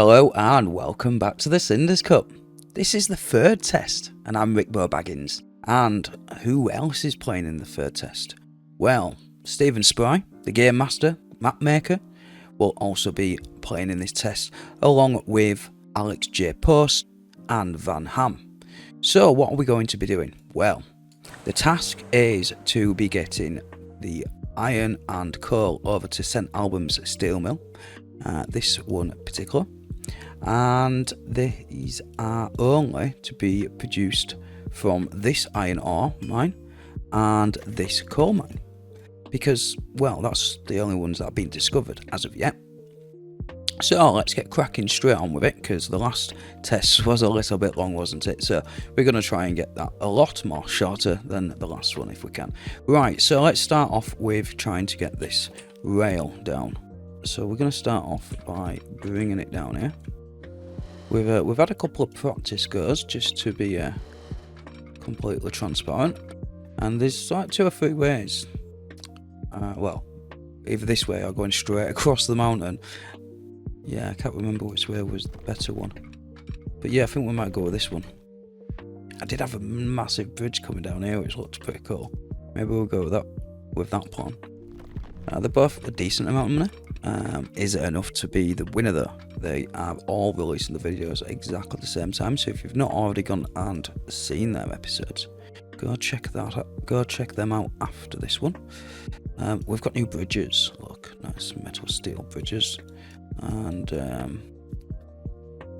Hello and welcome back to the CINDERS Cup. This is the third test and I'm RickboBaggins. And who else is playing in the third test? Well, Stephen Spry, the game master, map maker, will also be playing in this test along with Alex J. Post and Van Ham. So what are we going to be doing? Well, the task is to be getting the iron and coal over to St Albans steel mill, this one particular, and these are only to be produced from this iron ore mine and this coal mine, because, well, that's the only ones that have been discovered as of yet. So let's get cracking straight on with it, because the last test was a little bit long, wasn't it? So we're going to try and get that a lot more shorter than the last one if we can. Right, so let's start off with trying to get this rail down. So we're going to start off by bringing it down here. We've had a couple of practice goes just to be completely transparent, and there's like 2 or 3 ways. Well, either this way or going straight across the mountain. Yeah, I can't remember which way was the better one. But yeah, I think we might go with this one. I did have a massive bridge coming down here, which looked pretty cool. Maybe we'll go with that plan. They're both a decent amount of money. Is it enough to be the winner though? They are all releasing the videos at exactly the same time, so if you've not already gone and seen their episodes, go check that out. Go check them out after this one. We've got new bridges. Look, nice metal steel bridges. And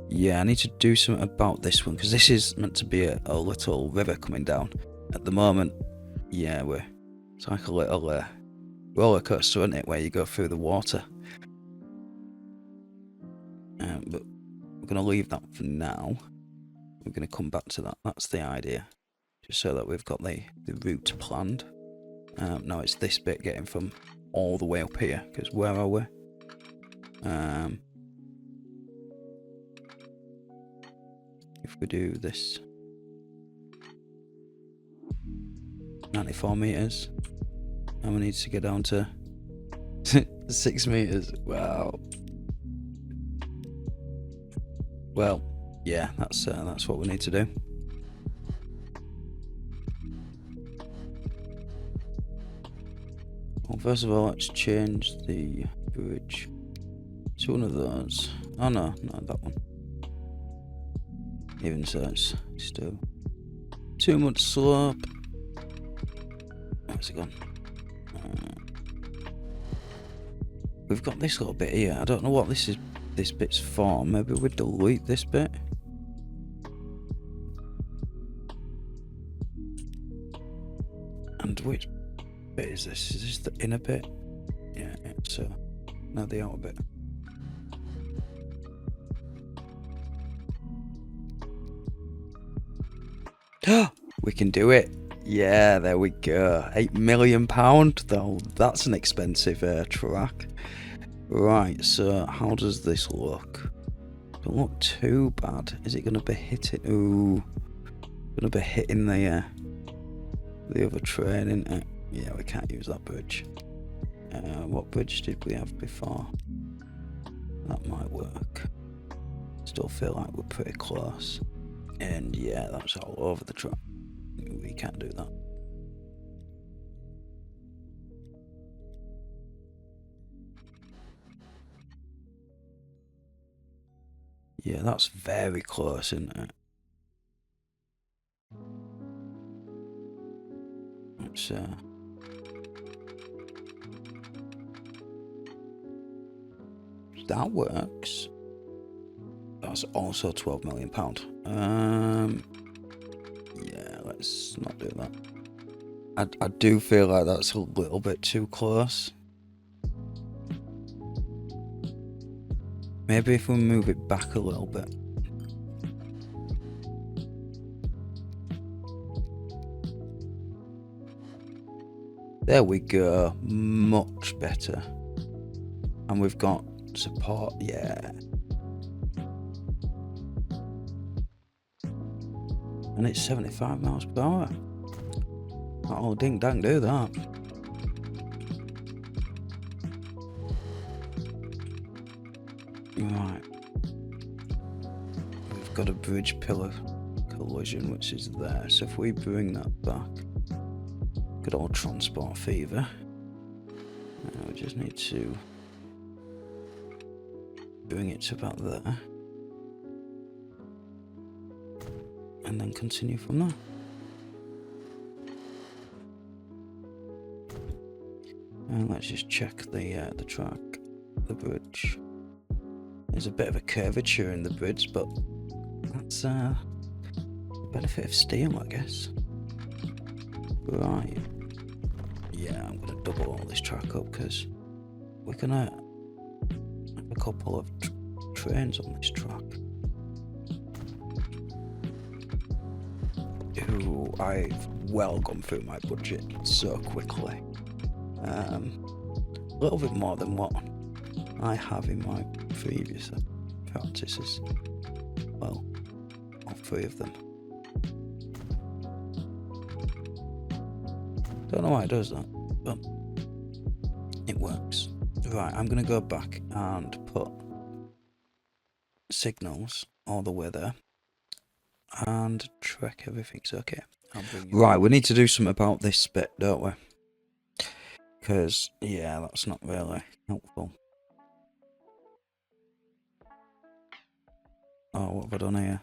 yeah, I need to do something about this one, because this is meant to be a little river coming down. At the moment, yeah, it's like a little roller coaster, isn't it, where you go through the water. But we're going to leave that for now. We're going to come back to that. That's the idea, just so that we've got the route planned. Now it's this bit getting from all the way up here, because where are we? If we do this 94 meters, and we need to get down to 6 meters. Wow. Well, yeah, that's what we need to do. Well, first of all, let's change the bridge to one of those. Oh no, not that one. Even so, it's still too much slope. Where's it gone? We've got this little bit here. I don't know what this bit's for. Maybe we delete this bit. And which bit is this? Is this the inner bit? Yeah, so now the outer bit. We can do it. Yeah, there we go. £8 million though. That's an expensive track. Right, so how does this look? Don't look too bad. Is it going to be hitting? Ooh, going to be hitting the other train, isn't it? Yeah, we can't use that bridge. What bridge did we have before? That might work. Still feel like we're pretty close. And yeah, that's all over the track. We can't do that. Yeah, that's very close, isn't it? Let's that works. That's also £12 million. Yeah, let's not do that. I do feel like that's a little bit too close. Maybe if we move it back a little bit. There we go. Much better. And we've got support. Yeah. And it's 75 miles per hour. Oh, ding dang, do that. Right. got a bridge pillar collision which is there, so if we bring that back, good old transport fever, we just need to bring it to about there and then continue from there. And let's just check the track, the bridge. There's a bit of a curvature in the bridge, but that's the benefit of steel, I guess. Right. Yeah, I'm gonna double all this track up because we're gonna have a couple of trains on this track. Ooh, I've well gone through my budget so quickly. A little bit more than what I have in my previous practices. Well, all 3 of them. Don't know why it does that, but it works. Right, I'm gonna go back and put signals all the way there and check everything's okay. Right, we need to do something about this bit, don't we? Because, yeah, that's not really helpful. Oh, what have I done here?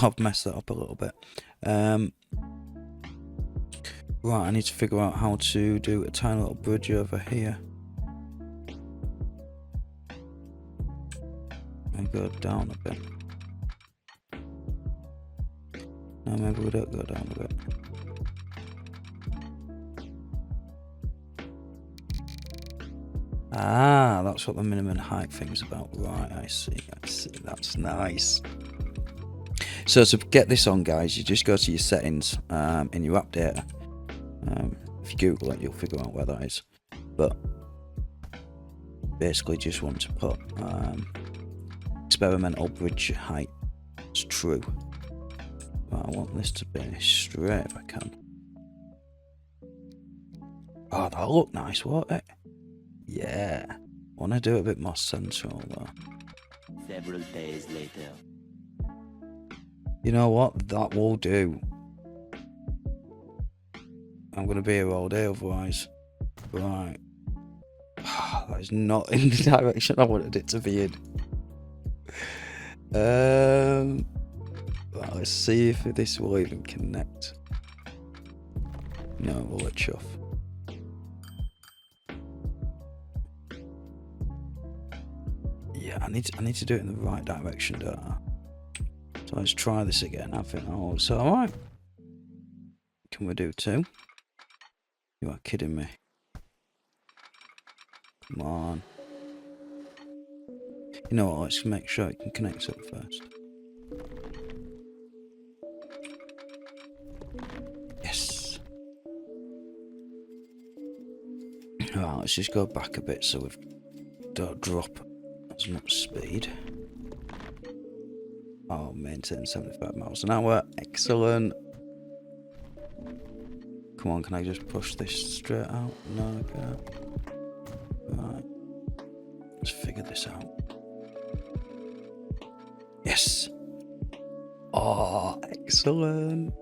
I've messed that up a little bit. Right, I need to figure out how to do a tiny little bridge over here. And go down a bit. No, maybe we don't go down a bit. Ah, that's what the minimum height thing's about. Right, I see. That's nice. So to get this on, guys, you just go to your settings in your app data. If you Google it, you'll figure out where that is. But basically just want to put experimental bridge height as true. Right, I want this to be straight if I can. Oh, that'll look nice, won't it? Yeah. I want to do it a bit more central though. Several days later. You know what? That will do. I'm going to be here all day otherwise. Right. That is not in the direction I wanted it to be in. Right, let's see if this will even connect. No, we'll let chuff. Yeah, I need to do it in the right direction, don't I? So let's try this again. I think, oh, it's alright. Can we do 2? You are kidding me. Come on. You know what, let's make sure it can connect up first. Yes. Alright, let's just go back a bit so we don't drop as much speed. Oh, maintain 75 miles an hour. Excellent. Come on, can I just push this straight out? No, I can't. Right. Let's figure this out. Yes. Oh, excellent.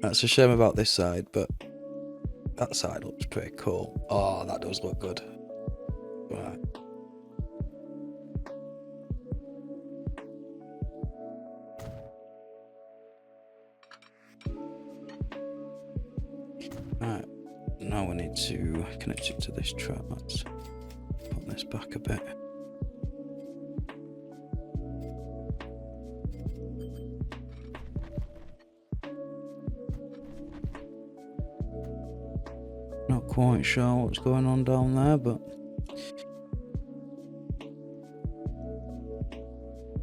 That's a shame about this side, but that side looks pretty cool. Oh, that does look good. Right. Right, now we need to connect it to this track. Let's put this back a bit. Not quite sure what's going on down there, but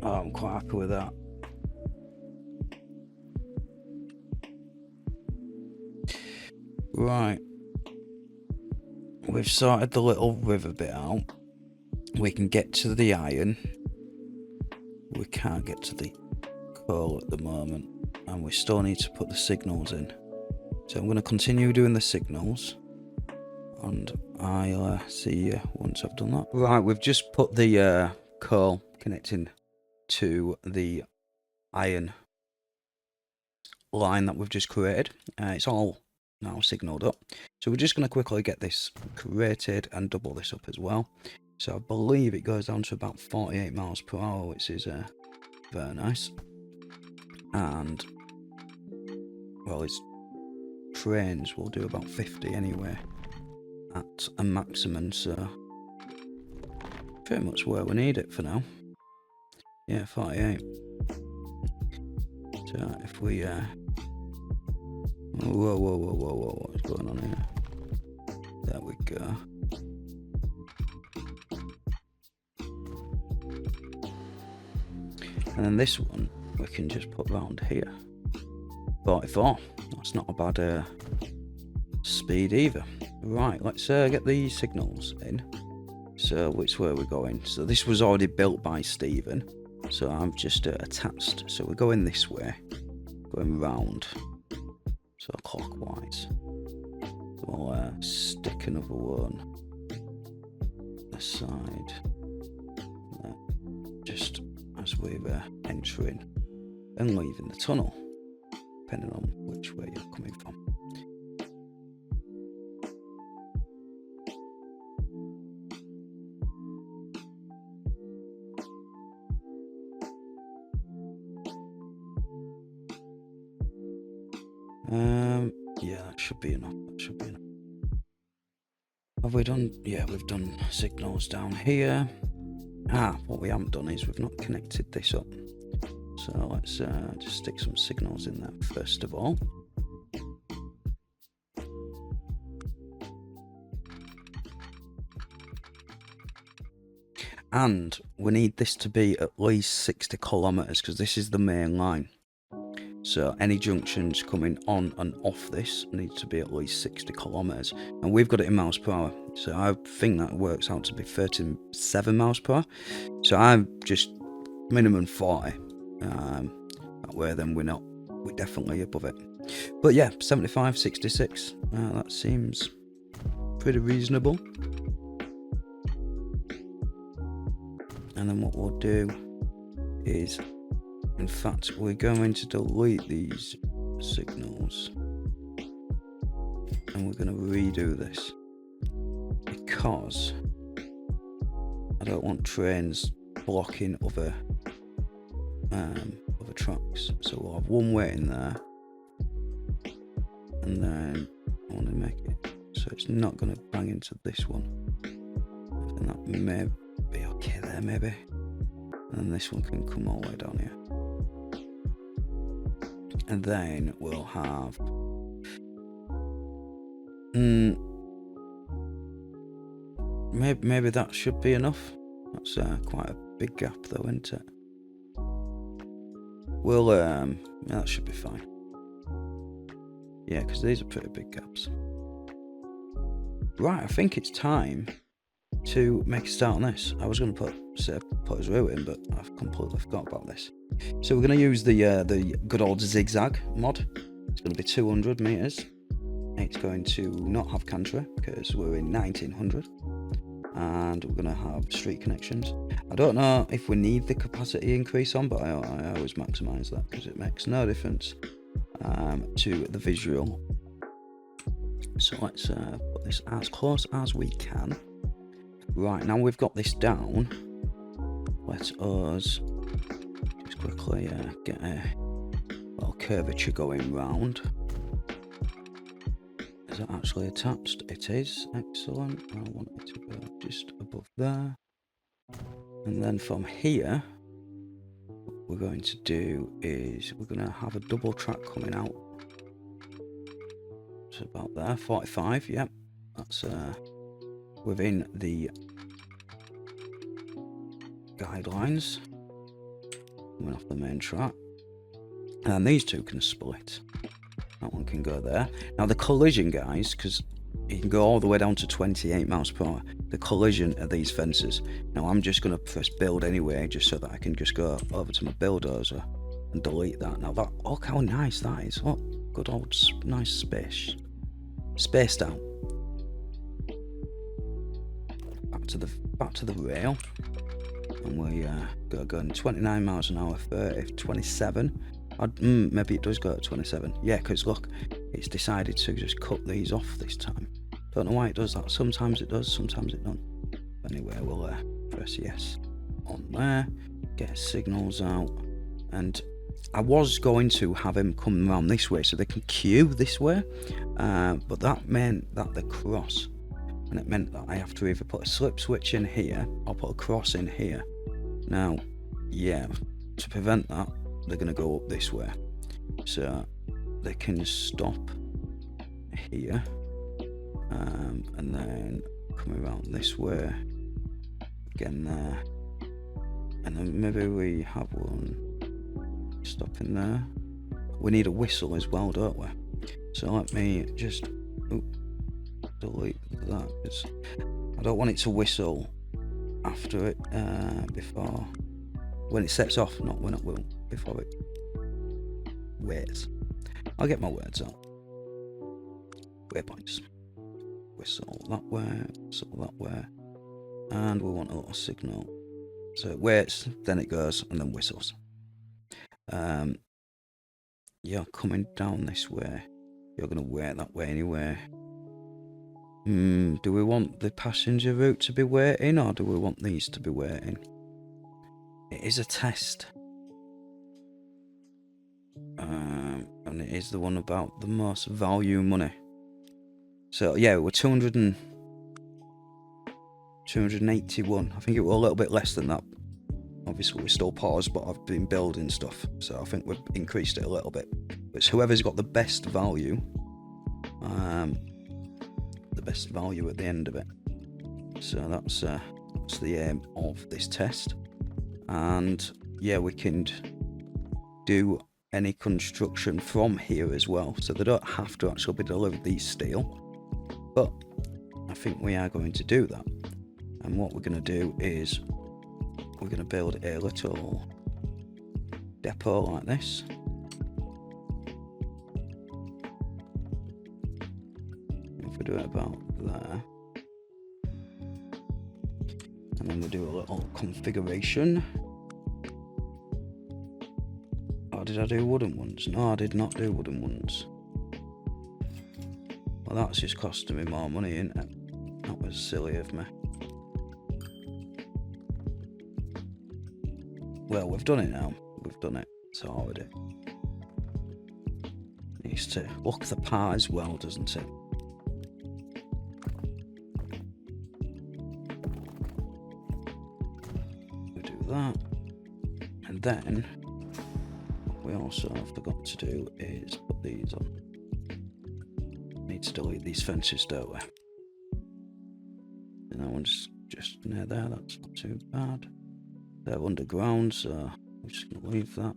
oh, I'm quite happy with that. Right, we've sorted the little river bit out. We can get to the iron. We can't get to the coal at the moment, and we still need to put the signals in. So I'm going to continue doing the signals, and I'll see you once I've done that. Right, we've just put the coal connecting to the iron line that we've just created. It's all now signalled up. So we're just going to quickly get this created and double this up as well. So I believe it goes down to about 48 miles per hour, which is very nice. And, well, its trains will do about 50 anyway at a maximum, so pretty much where we need it for now. Yeah, 48. So if we whoa, what's going on here? There we go. And then this one we can just put round here. 44. That's not a bad speed either. Right, let's get these signals in. So which way are we going? So this was already built by Stephen. So I've just attached. So we're going this way, going round. So clockwise. We'll stick another one this side. Just as we're entering and leaving the tunnel, depending on which way you're coming from. Yeah, that should be enough. That should be enough. Have we done? Yeah, we've done signals down here. What we haven't done is we've not connected this up. So let's just stick some signals in there first of all. And we need this to be at least 60 kilometers because this is the main line. So any junctions coming on and off this need to be at least 60 kilometers. And we've got it in miles per hour. So I think that works out to be 37 miles per hour. So I'm just minimum 40. That way then we're definitely above it. But yeah, 75, 66. That seems pretty reasonable. And then what we'll do is, in fact, we're going to delete these signals and we're going to redo this because I don't want trains blocking other tracks. So we'll have one waiting there, and then I want to make it so it's not going to bang into this one. I think that may be okay there, maybe. And this one can come all the way down here. And then we'll have maybe that should be enough. That's quite a big gap though, isn't it? We'll that should be fine. Yeah, because these are pretty big gaps. Right, I think it's time to make a start on this. I was going to put his route in, but I've completely forgot about this. So we're going to use the good old zigzag mod. It's going to be 200 meters. It's going to not have country because we're in 1900, and we're going to have street connections. I don't know if we need the capacity increase on, but I always maximise that because it makes no difference to the visual. So let's put this as close as we can. Right, now we've got this down, let us just quickly get a little curvature going round. Is it actually attached? It is. Excellent. I want it to go just above there. And then from here, what we're going to do is we're going to have a double track coming out. It's about there, 45, yep. That's within the guidelines. Coming off the main track. And these two can split. That one can go there. Now the collision, guys, because you can go all the way down to 28 miles per hour. The collision of these fences. Now I'm just going to press build anyway, just so that I can just go over to my bulldozer and delete that. Now that, look how nice that is. Look, good old nice space. Spaced out. to the rail, and we go going 29 miles an hour, 30, 27. Maybe it does go at 27. Yeah, because look, it's decided to just cut these off this time. Don't know why it does that. Sometimes it does, sometimes it don't. Anyway, we'll press yes on there, get signals out, and I was going to have him come around this way so they can queue this way, but that meant that the cross, and it meant that I have to either put a slip switch in here or put a cross in here. Now, yeah, to prevent that, they're going to go up this way, so they can stop here, and then come around this way again there, and then maybe we have one stop in there. We need a whistle as well, don't we? So let me just delete that, because I don't want it to whistle after it, before, when it sets off, not when it will, before it waits. I'll get my words out. Waypoints. Whistle that way, whistle that way, and we want a little signal. So it waits, then it goes, and then whistles. You're coming down this way. You're going to wait that way anyway. Do we want the passenger route to be waiting, or do we want these to be waiting? It is a test. And it is the one about the most value money. So yeah, we're 281. I think it was a little bit less than that. Obviously we're still paused, but I've been building stuff, so I think we've increased it a little bit. But it's whoever's got the best value, at the end of it. So that's the aim of this test. And yeah, we can do any construction from here as well, so they don't have to actually be delivered these steel, but I think we are going to do that. And what we're going to do is we're going to build a little depot like this. If we do it about there, and then we do a little configuration. Or did I do wooden ones? No, I did not do wooden ones. Well, that's just costing me more money, isn't it? That was silly of me. Well, we've done it now. We've done it. Sorted it. Needs to look the part as well, doesn't it? We do that. And then we also forgot to do is put these on. Need to delete these fences, don't we? And that one's just near there, that's not too bad. They're underground, so I'm just going to leave that.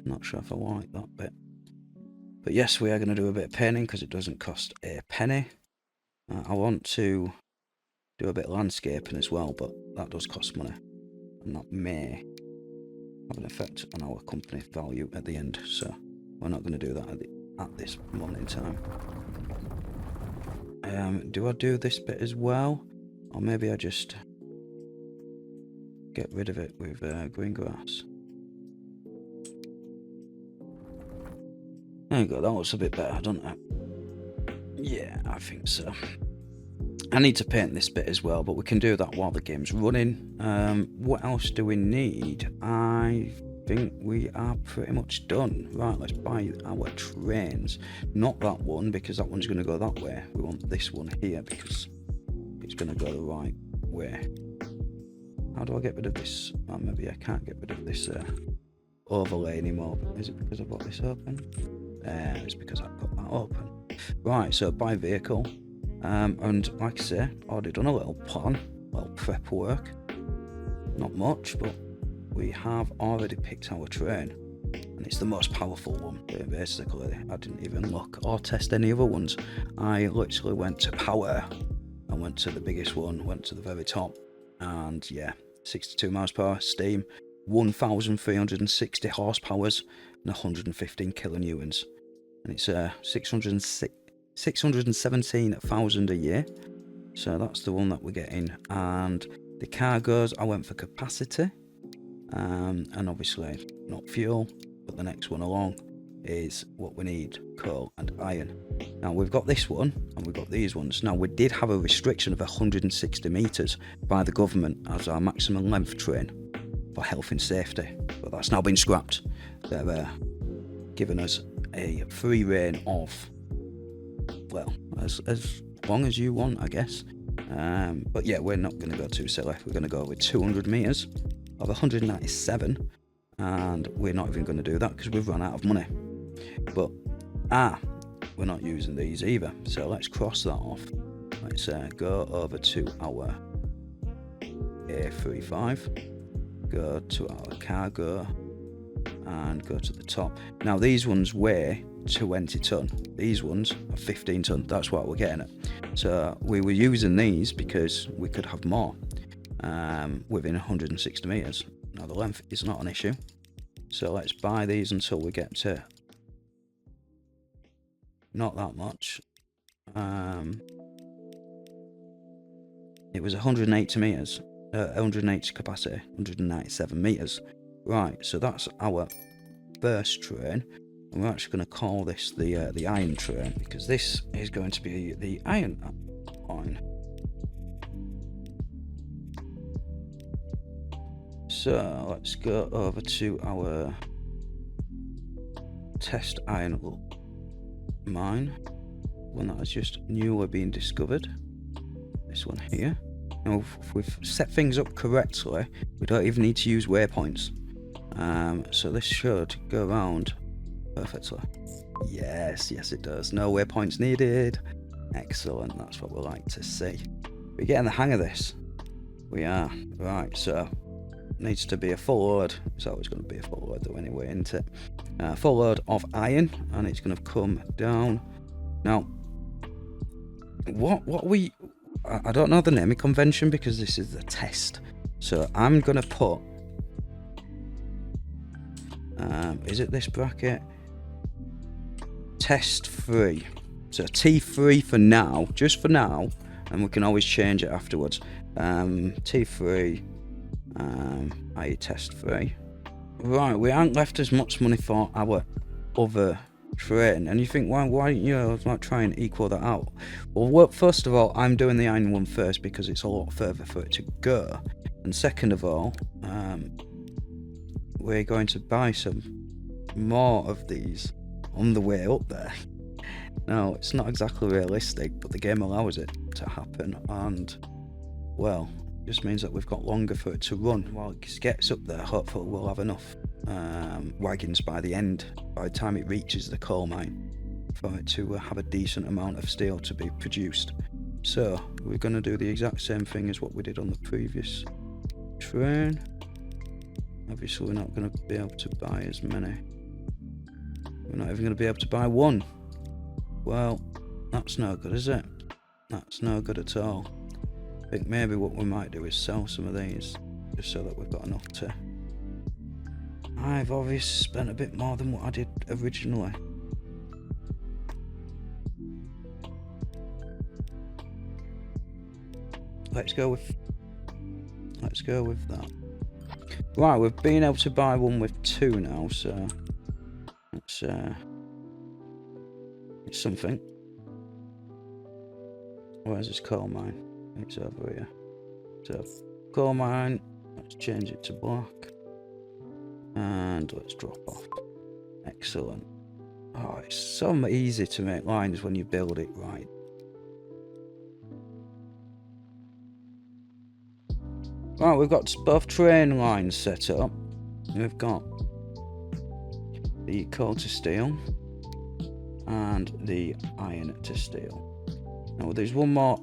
Not sure if I like that bit. But yes, we are going to do a bit of painting because it doesn't cost a penny. I want to do a bit of landscaping as well, but that does cost money. And that may have an effect on our company value at the end, so we're not going to do that at this moment in time. Do I do this bit as well, or maybe I just get rid of it with green grass? There you go, that looks a bit better, doesn't it? Yeah, I think so. I need to paint this bit as well, but we can do that while the game's running. What else do we need? I think we are pretty much done. Right, let's buy our trains. Not that one, because that one's going to go that way. We want this one here because it's going to go the right way. How do I get rid of this? Oh, maybe I can't get rid of this overlay anymore. Is it because I've got this open? It's because I've got that open. Right, so buy vehicle. And like I say, already done a little plan, little prep work. Not much, but we have already picked our train. And it's the most powerful one, basically. I didn't even look or test any other ones. I literally went to power. I went to the biggest one, went to the very top. And yeah, 62 miles per hour, steam, 1,360 horsepowers, and 115 kilonewtons. And it's 617,000 a year. So that's the one that we're getting. And the cargoes, I went for capacity. And obviously not fuel, but the next one along is what we need, coal and iron. Now we've got this one and we've got these ones. Now we did have a restriction of 160 meters by the government as our maximum length train for health and safety, but that's now been scrapped. They're giving us a free reign of, well, as long as you want, I guess. But yeah, we're not going to go too silly. We're going to go with 200 meters of 197, and we're not even going to do that because we've run out of money. But we're not using these either, so let's cross that off. Let's go over to our A35, go to our cargo, and go to the top. Now these ones weigh 20 ton, these ones are 15 ton. That's what we're getting at. So we were using these because we could have more within 160 meters. Now the length is not an issue, so let's buy these until we get to not that much. It was 180 meters, 180 capacity, 197 meters. Right, so that's our first train, and we're actually going to call this the iron train, because this is going to be the iron line. So let's go over to our test iron mine, one that has just newly been discovered. This one here. Now if we've set things up correctly, we don't even need to use waypoints. So this should go around perfectly. Yes it does. No waypoints needed. Excellent, that's what we like to see. We're getting the hang of this. We are. Right, so needs to be a full load. It's always going to be a full load though anyway, isn't it? Full load of iron, and it's going to come down. Now, what we... I don't know the naming convention because this is the test. So I'm going to put... is it this bracket? Test 3. So T3 for now, just for now, and we can always change it afterwards. T3, i.e. test 3. Right, we haven't left as much money for our other train, and you think, why don't you like try and equal that out? Well, first of all, I'm doing the iron one first because it's a lot further for it to go, and second of all, we're going to buy some more of these on the way up there. Now, it's not exactly realistic, but the game allows it to happen, and well, it just means that we've got longer for it to run. While it gets up there, hopefully we'll have enough wagons by the time it reaches the coal mine, for it to have a decent amount of steel to be produced. So we're going to do the exact same thing as what we did on the previous train. Obviously we're not going to be able to buy as many. We're not even going to be able to buy one. Well, that's no good, is it? That's no good at all. I think maybe what we might do is sell some of these, just so that we've got enough to... I've obviously spent a bit more than what I did originally. Let's go with that. Right, we've been able to buy one with 2 now, so it's something. Where's this coal mine? It's over here. So coal mine, let's change it to black, and let's drop off. Excellent. Oh, it's so easy to make lines when you build it right. Right, we've got both train lines set up. We've got the coal to steel and the iron to steel. Now there's one more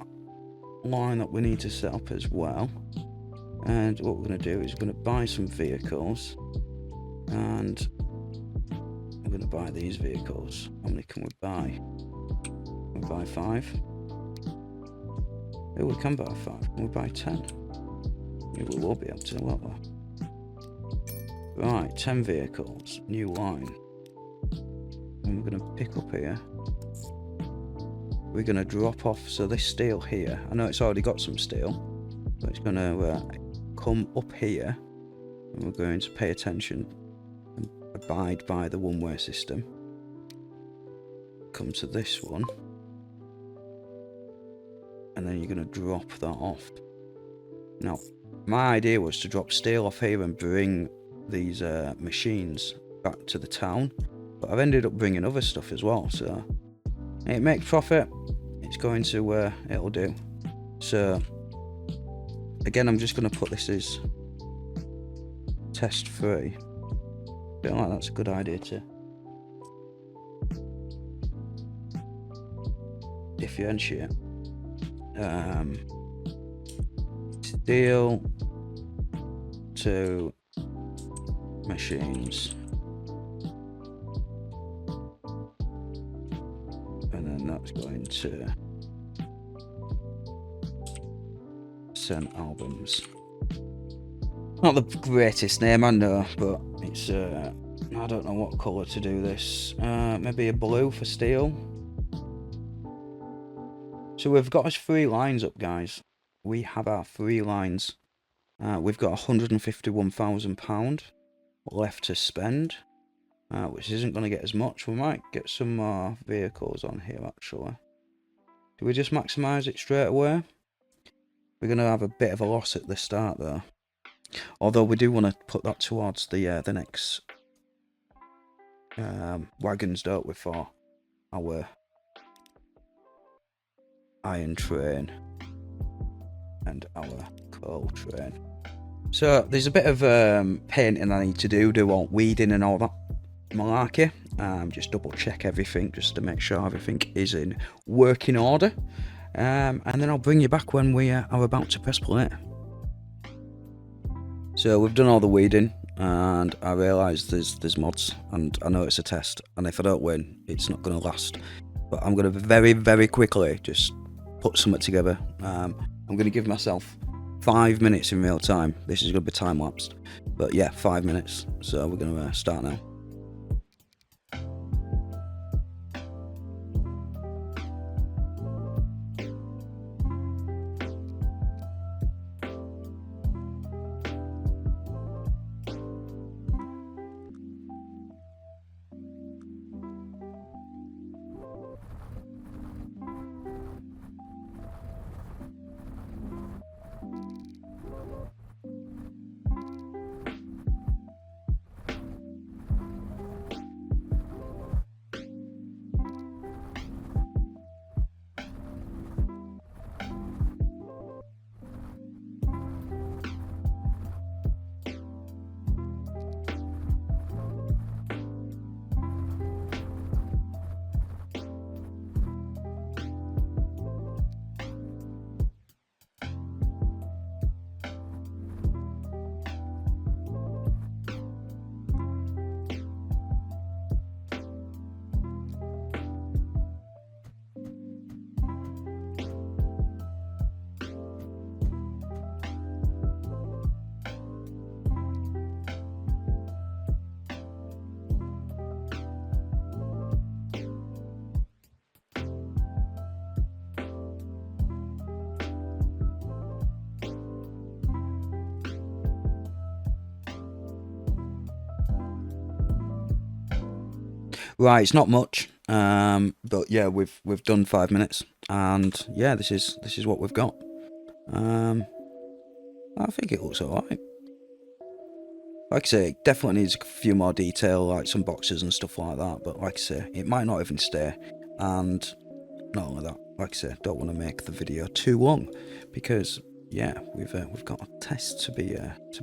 line that we need to set up as well, and what we're going to do is we're going to buy some vehicles, and we're going to buy these vehicles. How many can we buy? Can we buy 5? Oh, we can buy 5. Can we buy 10? Yeah, we will be able to, won't we? Right, 10 vehicles, new line. And we're going to pick up here. we're going to drop off. So this steel here, I know it's already got some steel, but it's going to come up here, and we're going to pay attention and abide by the one-way system. Come to this one, and then you're going to drop that off. Now, my idea was to drop steel off here and bring these machines back to the town, but I've ended up bringing other stuff as well, so it makes profit. It's going to it'll do. So again, I'm just going to put this as test 3. I feel like that's a good idea to differentiate. Steel to machines, and then that's going to send albums. Not the greatest name, I know, but it's I don't know what colour to do this. Maybe a blue for steel. So we've got us 3 lines up, guys. We have our 3 lines. We've got £151,000 left to spend, which isn't going to get as much. We might get some more vehicles on here, actually. Do we just maximise it straight away? We're going to have a bit of a loss at the start, though. Although we do want to put that towards the next wagons, don't we, for our iron train and our coal train. So there's a bit of painting I need to do all weeding and all that malarkey. Just double check everything just to make sure everything is in working order, and then I'll bring you back when we are about to press play. So we've done all the weeding, and I realise there's mods, and I know it's a test, and if I don't win, it's not going to last. But I'm going to very, very quickly just put something together. I'm going to give myself 5 minutes in real time. This is going to be time lapsed, but yeah, 5 minutes. So we're going to start now. Right, it's not much, but yeah, we've done 5 minutes, and yeah, this is what we've got. I think it looks alright. Like I say, it definitely needs a few more detail, like some boxes and stuff like that. But like I say, it might not even stay. And not only that, like I say, don't want to make the video too long, because yeah, we've got a test to be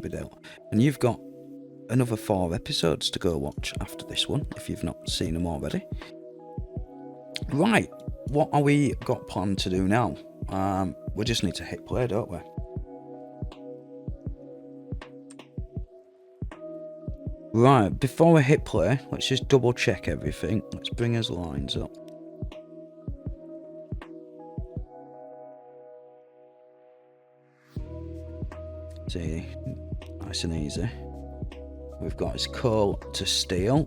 dealt, and you've got another 4 episodes to go watch after this one if you've not seen them already. Right, what are we got planned to do now? We just need to hit play, don't we? Right, before we hit play, let's just double check everything. Let's bring his lines up. See, nice and easy. We've got his coal to steel,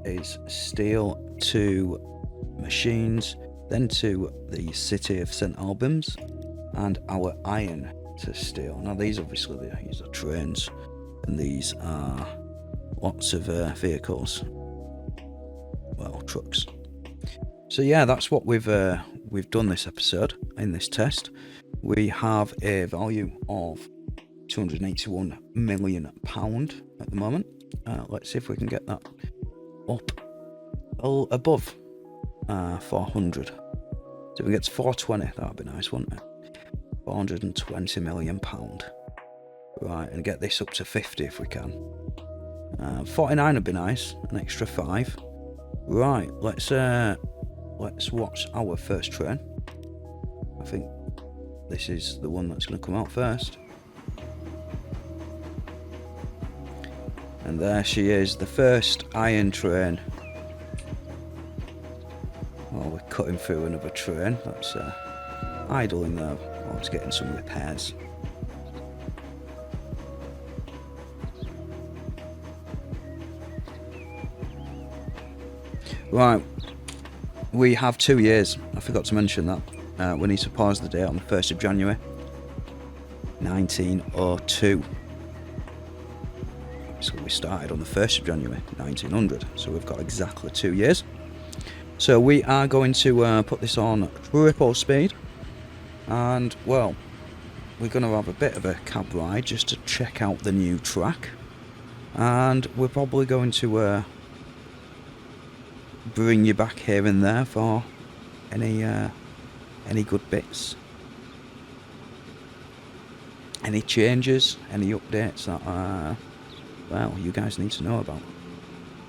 his steel to machines, then to the city of St Albans, and our iron to steel. Now these obviously these are trains, and these are lots of vehicles, well, trucks. So yeah, that's what we've done this episode. In this test, we have a value of £281 million at the moment. Let's see if we can get that up above 400. So if we get to 420, that would be nice, wouldn't it? £420 million. Right, and get this up to 50 if we can. 49 would be nice, an extra 5. Right, let's watch our first train. I think this is the one that's going to come out first. And there she is, the first iron train. Well, we're cutting through another train that's idling there. Oh, it's getting some repairs. Right, we have 2 years. I forgot to mention that. We need to pause the date on the 1st of January 1902. So we started on the 1st of January 1900. So we've got exactly 2 years. So we are going to put this on triple speed. And, well, we're going to have a bit of a cab ride just to check out the new track. And we're probably going to bring you back here and there for any good bits, any changes, any updates that well, you guys need to know about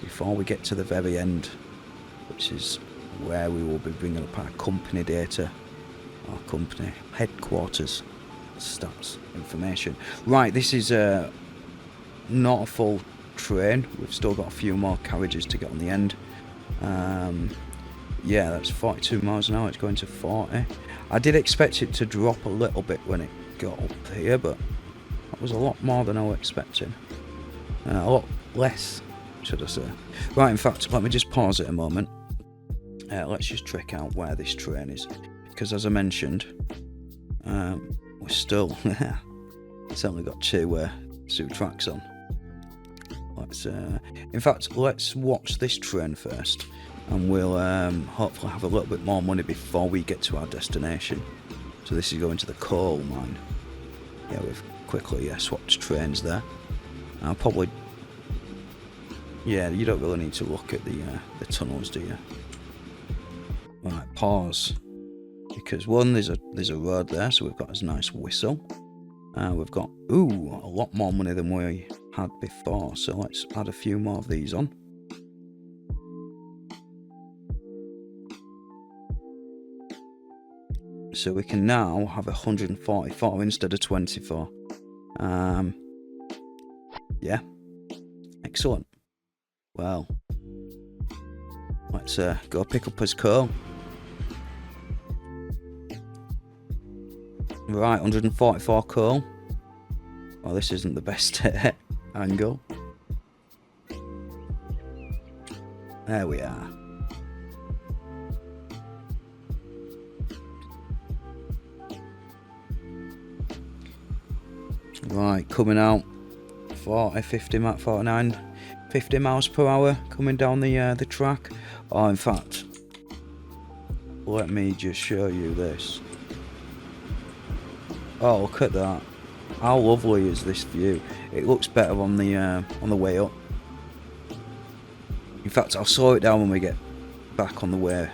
before we get to the very end, which is where we will be bringing up our company data, our company headquarters stats information. Right, this is not a full train. We've still got a few more carriages to get on the end. Yeah, that's 42 miles an hour. It's going to 40. I did expect it to drop a little bit when it got up here, but that was a lot more than I was expecting. A lot less, should I say. Right, in fact, let me just pause it a moment. Let's just check out where this train is, because as I mentioned, we're still it's only got two tracks on. In fact, let's watch this train first, and we'll hopefully have a little bit more money before we get to our destination. So this is going to the coal mine. Yeah, we've quickly swapped trains there. I'll probably, yeah, you don't really need to look at the tunnels, do you? Right, pause, because one, there's a road there, so we've got a nice whistle. We've got a lot more money than we had before, so let's add a few more of these on. So we can now have 144 instead of 24. Yeah, excellent. Well, let's go pick up his coal. Right, 144 coal. Well, this isn't the best angle. There we are. Right, coming out 40, 50, 49, 50 miles per hour coming down the track. Oh, in fact, let me just show you this. Oh, look at that. How lovely is this view? It looks better on the way up. In fact, I'll slow it down when we get back on the way.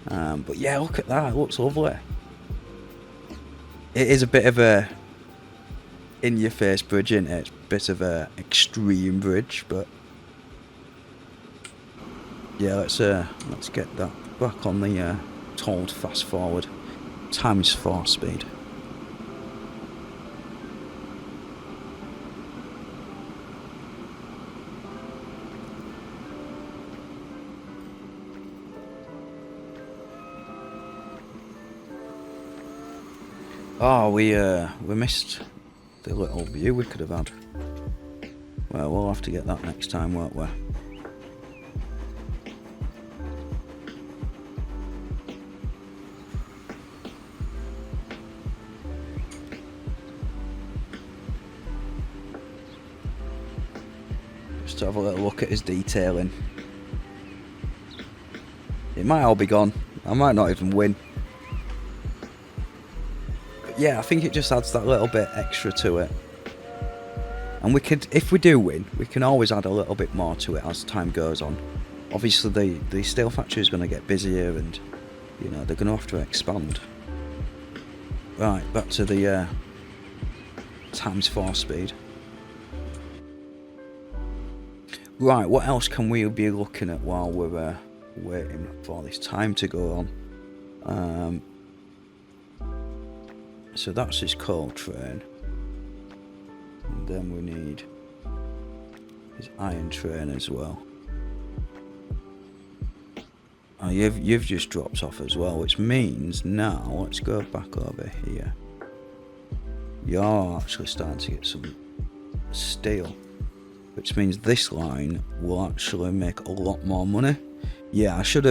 But yeah, look at that. It looks lovely. It is a bit of a in-your-face bridge, isn't it? It's a bit of a extreme bridge, but yeah, let's get that back on the tolled fast forward ×4 speed. Oh, we missed the little view we could have had. Well, we'll have to get that next time, won't we? just to have a little look at his detailing. It might all be gone. I might not even win. But yeah, I think it just adds that little bit extra to it. And we could, if we do win, we can always add a little bit more to it as time goes on. Obviously, the steel factory is going to get busier, and you know they're going to have to expand. Right, back to the ×4 speed. Right, what else can we be looking at while we're waiting for this time to go on? So that's his coal train. And then we need his iron train as well. Oh, you've just dropped off as well, which means now let's go back over here. You're actually starting to get some steel, which means this line will actually make a lot more money. Yeah, I should.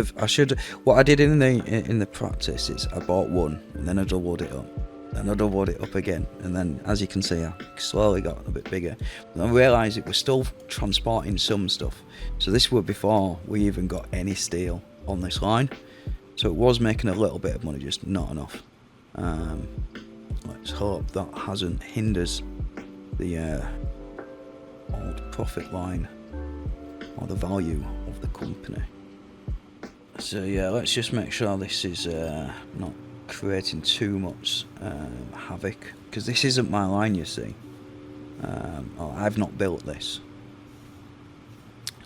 What I did in the practice is I bought one and then I doubled it up. Then I doubled it up again, and then as you can see I slowly got a bit bigger. And I realised it was still transporting some stuff. So this was before we even got any steel on this line. So it was making a little bit of money, just not enough. Let's hope that hasn't hinders the old profit line or the value of the company. So yeah, let's just make sure this is not creating too much havoc, because this isn't my line, you see. I've not built this.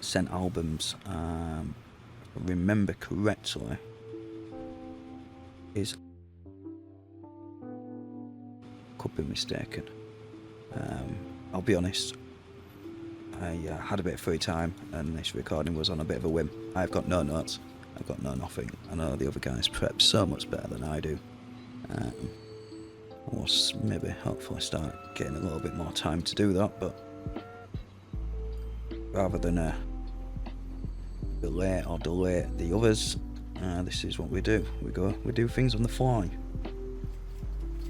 Sent albums, if I remember correctly, is, could be mistaken. I'll be honest, I had a bit of free time and this recording was on a bit of a whim. I've got no notes, I've got no nothing. I know the other guys prep so much better than I do. We'll maybe hopefully start getting a little bit more time to do that, but rather than delay the others, this is what we do. We do things on the fly.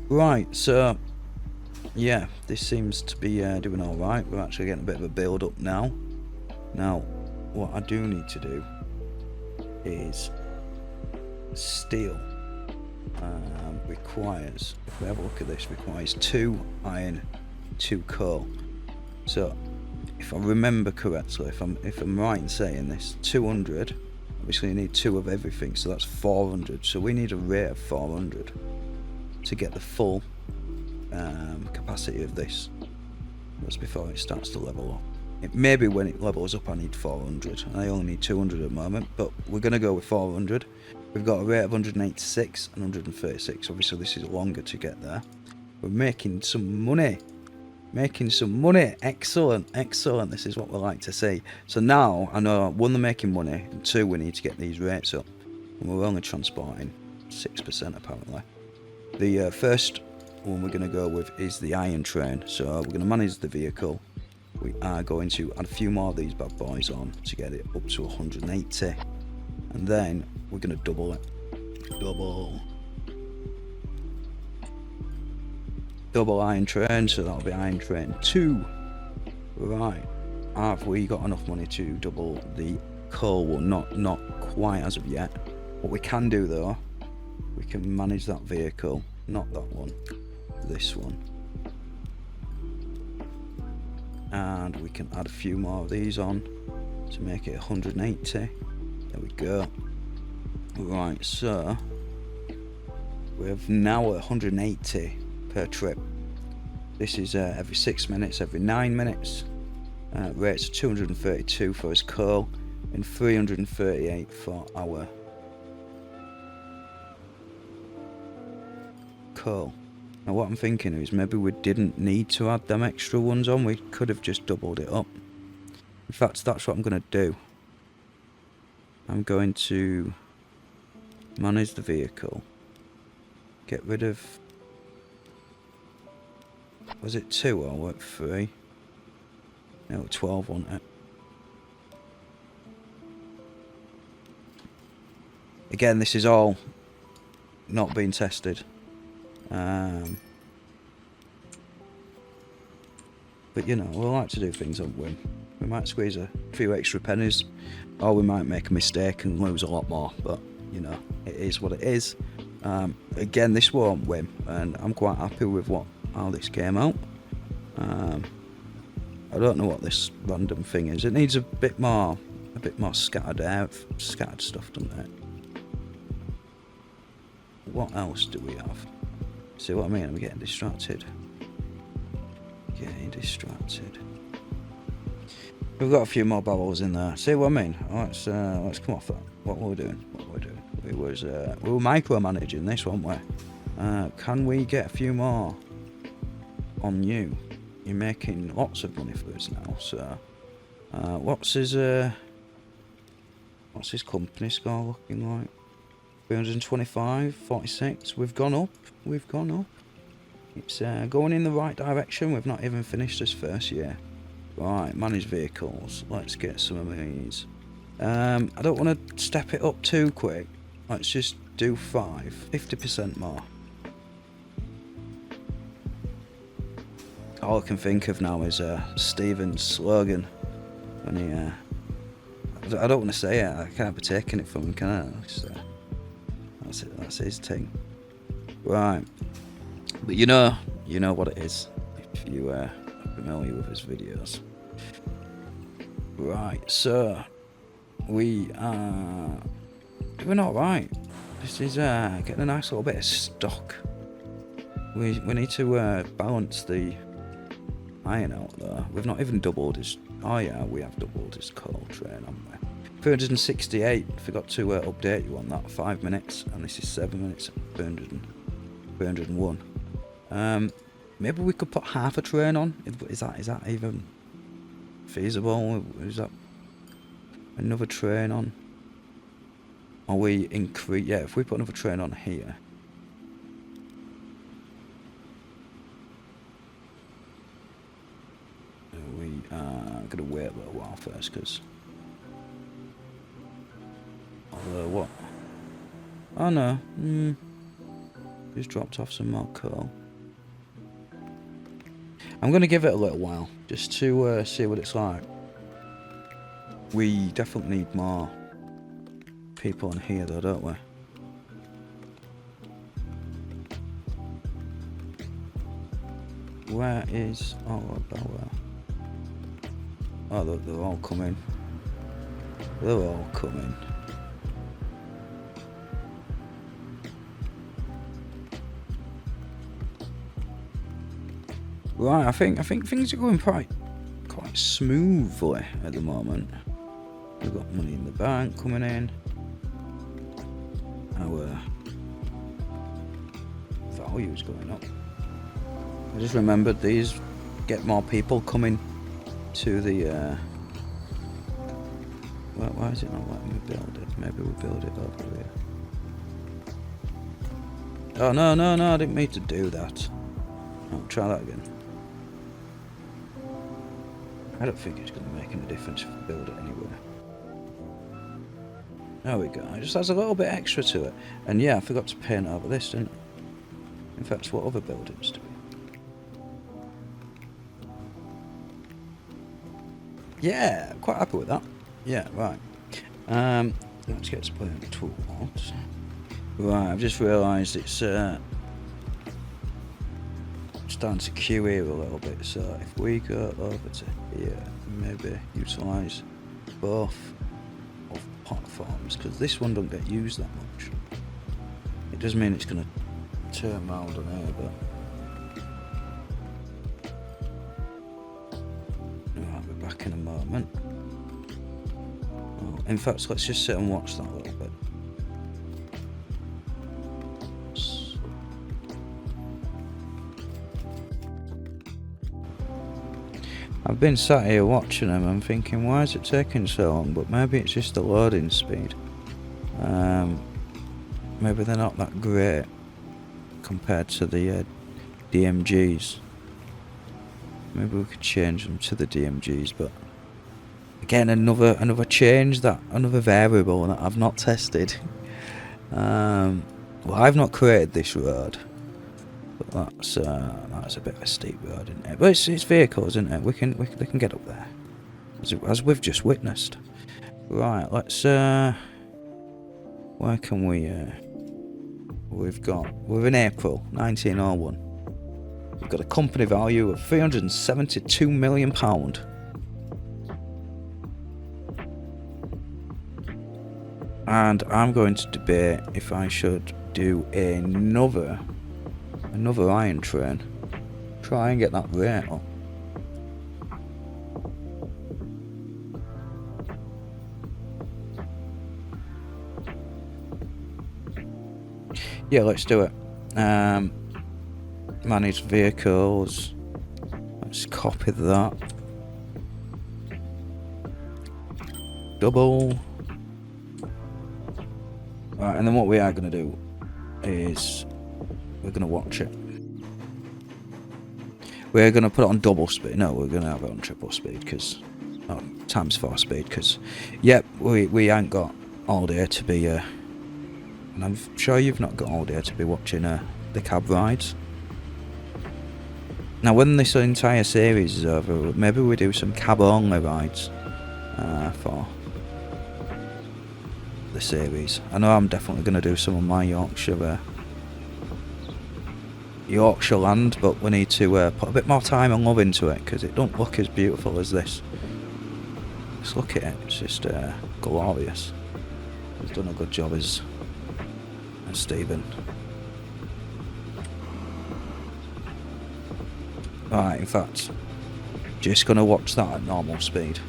Right, so yeah, this seems to be doing all right. We're actually getting a bit of a build up now. Now, what I do need to do is steel requires, if we have a look at this, requires 2 iron, 2 coal. So if I remember correctly, if I'm right in saying this, 200, obviously you need 2 of everything, so that's 400. So we need a rate of 400 to get the full capacity of this. That's before it starts to level up. It maybe when it levels up I need 400, and I only need 200 at the moment, but we're going to go with 400. We've got a rate of 186 and 136, obviously this is longer to get there. We're making some money. Excellent, excellent. This is what we like to see. So now I know, 1, they're making money, and 2, we need to get these rates up, and we're only transporting 6% apparently. The first one we're going to go with is the iron train. So we're going to manage the vehicle. We are going to add a few more of these bad boys on to get it up to 180, and then we're going to double it. Double iron train, so that'll be iron train 2. Right, have we got enough money to double the coal one? Not quite as of yet. What we can do though, we can manage that vehicle, not that one, this one, and we can add a few more of these on to make it 180. There we go. Right, so we have now 180 per trip. This is every 6 minutes, every 9 minutes. Rates 232 for his coal and 338 for our coal. Now what I'm thinking is maybe we didn't need to add them extra ones on, we could have just doubled it up. In fact, that's what I'm going to do. I'm going to manage the vehicle, get rid of, was it 2 or 3? No, 12 wasn't it? Again, this is all not being tested. But you know, we like to do things on whim. We might squeeze a few extra pennies, or we might make a mistake and lose a lot more, but you know, it is what it is. Again, this won't win, and I'm quite happy with how this came out. I don't know what this random thing is. It needs a bit more scattered stuff, doesn't it? What else do we have? See what I mean? I'm getting distracted. We've got a few more barrels in there. See what I mean? Let's come off that. What were we doing? We were micromanaging this, weren't we? Can we get a few more on you? You're making lots of money for us now. So, what's his company score looking like? 325, 46. We've gone up. It's going in the right direction. We've not even finished this first year. Right, manage vehicles. Let's get some of these. I don't want to step it up too quick. Let's just do 50% more. All I can think of now is Stephen's slogan. When he, I don't want to say it. I can't be taking it from him, can I? That's it. That's his thing. Right. But you know what it is if you are familiar with his videos. Right, so we are doing all right. This is getting a nice little bit of stock. We need to balance the iron out there. We've not even doubled his. Oh yeah, we have doubled his coal train, haven't we? 368. Forgot to update you on that. 5 minutes, and this is 7 minutes. 301. Maybe we could put half a train on. Is that even feasible? Is that another train on? Or we increase? Yeah, if we put another train on here. We are gonna wait a little while first, because. Although what? Oh no. Just dropped off some more coal. I'm going to give it a little while, just to see what it's like. We definitely need more people in here though, don't we? Where is Arabella? Oh, they're all coming. They're all coming. Right, I think things are going quite smoothly at the moment. We've got money in the bank coming in. Our value's going up. I just remembered these get more people coming to the. Why is it not letting me build it? Maybe we'll build it over here. Oh no! I didn't mean to do that. I'll try that again. I don't think it's going to make any difference if we build it anywhere. There we go. It just adds a little bit extra to it. And yeah, I forgot to paint over this, didn't I? In fact, what other buildings do we? Yeah, quite happy with that. Yeah, right. Let's get to playing the tools. Right, I've just realised it's starting to queue here a little bit, so if we go over to here, maybe utilise both of platforms, because this one don't get used that much. It does mean it's going to turn round on here, but right, we're back in a moment. Oh, in fact, let's just sit and watch that a little bit. I've been sat here watching them and thinking, why is it taking so long? But maybe it's just the loading speed. Maybe they're not that great compared to the DMGs. Maybe we could change them to the DMGs, but again, another change, another variable that I've not tested. Well, I've not created this road. But that's a bit of a steep road, isn't it? But it's vehicles, isn't it? They can get up there. as we've just witnessed. Right, let's where can we we're in April 1901. We've got a company value of £372 million. And I'm going to debate if I should do another iron train. Try and get that rate up. Yeah, let's do it. Manage vehicles. Let's copy that. Double. Right, and then what we are going to do is we're going to watch it. We're going to put it on double speed. No, we're going to have it on triple speed because times 4 speed because yep, we ain't got all day to be and I'm sure you've not got all day to be watching the cab rides. Now when this entire series is over, maybe we do some cab only rides for the series. I know I'm definitely going to do some of my Yorkshire land, but we need to put a bit more time and love into it because it don't look as beautiful as this. Just look at it, it's just glorious. He's done a good job as Stephen. Right, in fact, just gonna watch that at normal speed.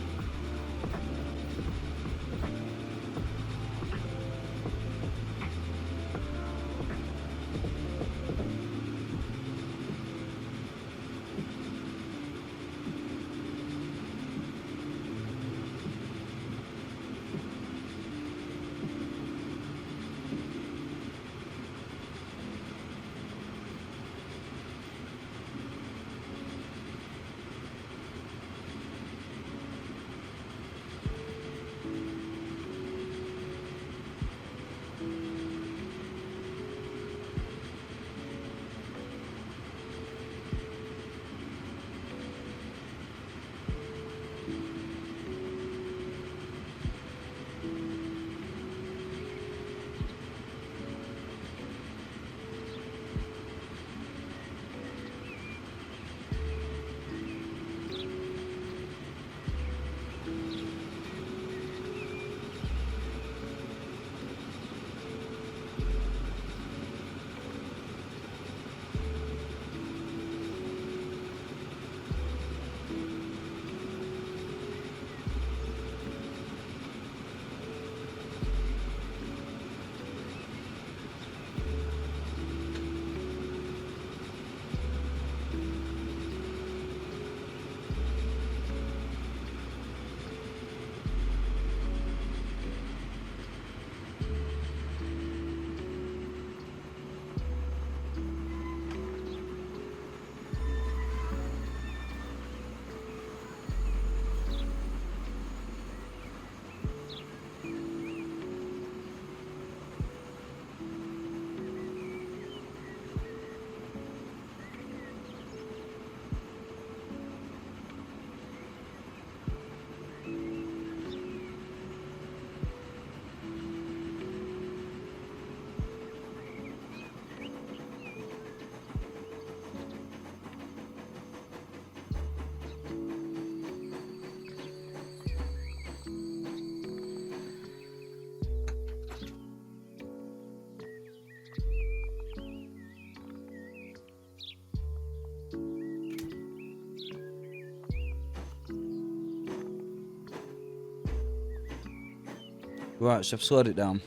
Right, so I've slowed it down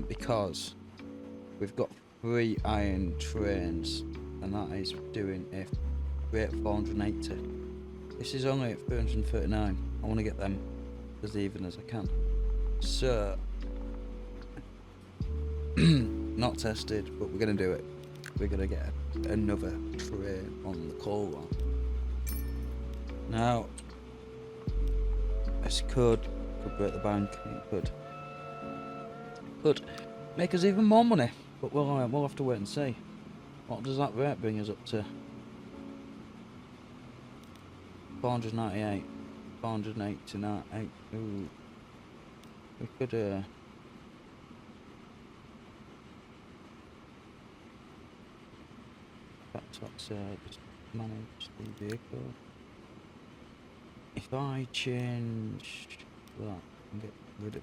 because we've got 3 iron trains and that is doing a rate of 480. This is only at 339. I want to get them as even as I can. So, not tested, but we're going to do it. We're going to get another train on the coal line. Now, this could break the bank, it could make us even more money, but we'll have to wait and see. What does that rate bring us up to? 498. 489. Ooh. We could, let's just manage the vehicle. If I change that and get rid of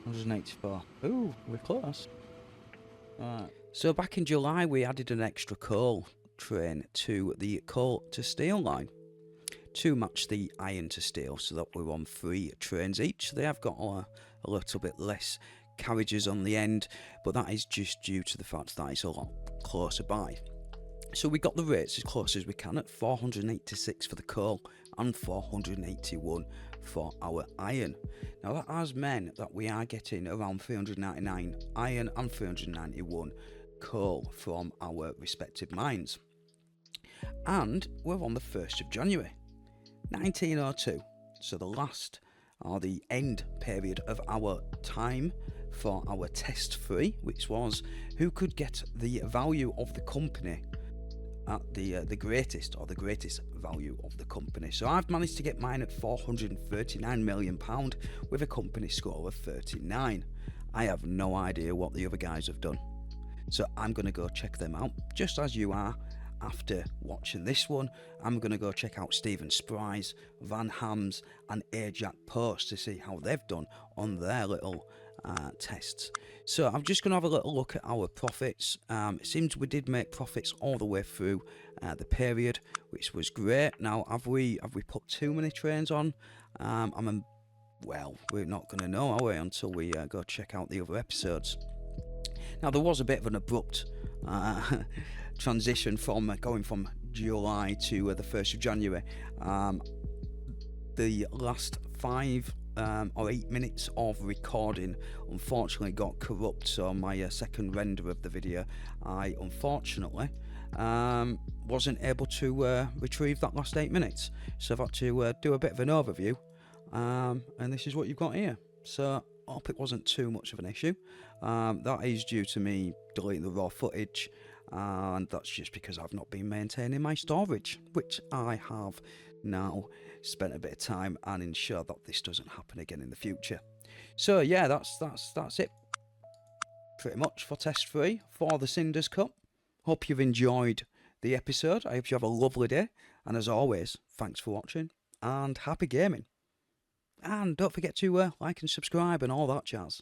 184. Ooh, we're close. Right. So back in July we added an extra coal train to the coal to steel line to match the iron to steel, so that we're on 3 trains each. They have got a little bit less carriages on the end, but that is just due to the fact that it's a lot closer by. So we got the rates as close as we can at 486 for the coal and 481 for our iron. Now that has meant that we are getting around 399 iron and 391 coal from our respective mines. And we're on the 1st of January 1902. So the last or the end period of our time for our test 3, which was who could get the value of the company at the greatest value of the company. So I've managed to get mine at £439 million with a company score of 39. I have no idea what the other guys have done, so I'm going to go check them out, just as you are. After watching this one, I'm going to go check out Stephen Spry's, Van Ham's and Ajax Post to see how they've done on their little tests. So I'm just going to have a little look at our profits. It seems we did make profits all the way through the period, which was great. Now, have we put too many trains on? Well, we're not going to know, are we, until we go check out the other episodes. Now, there was a bit of an abrupt transition from going from July to the 1st of January. The last 5 or 8 minutes of recording unfortunately got corrupt, so my second render of the video, I unfortunately wasn't able to retrieve that last 8 minutes, so I've had to do a bit of an overview, and this is what you've got here. So I hope it wasn't too much of an issue. That is due to me deleting the raw footage, and that's just because I've not been maintaining my storage, which I have now spent a bit of time and ensure that this doesn't happen again in the future. So yeah, that's it pretty much for test 3 for the Cinders Cup. Hope you've enjoyed the episode. I hope you have a lovely day, and as always, thanks for watching and happy gaming. And don't forget to like and subscribe and all that jazz.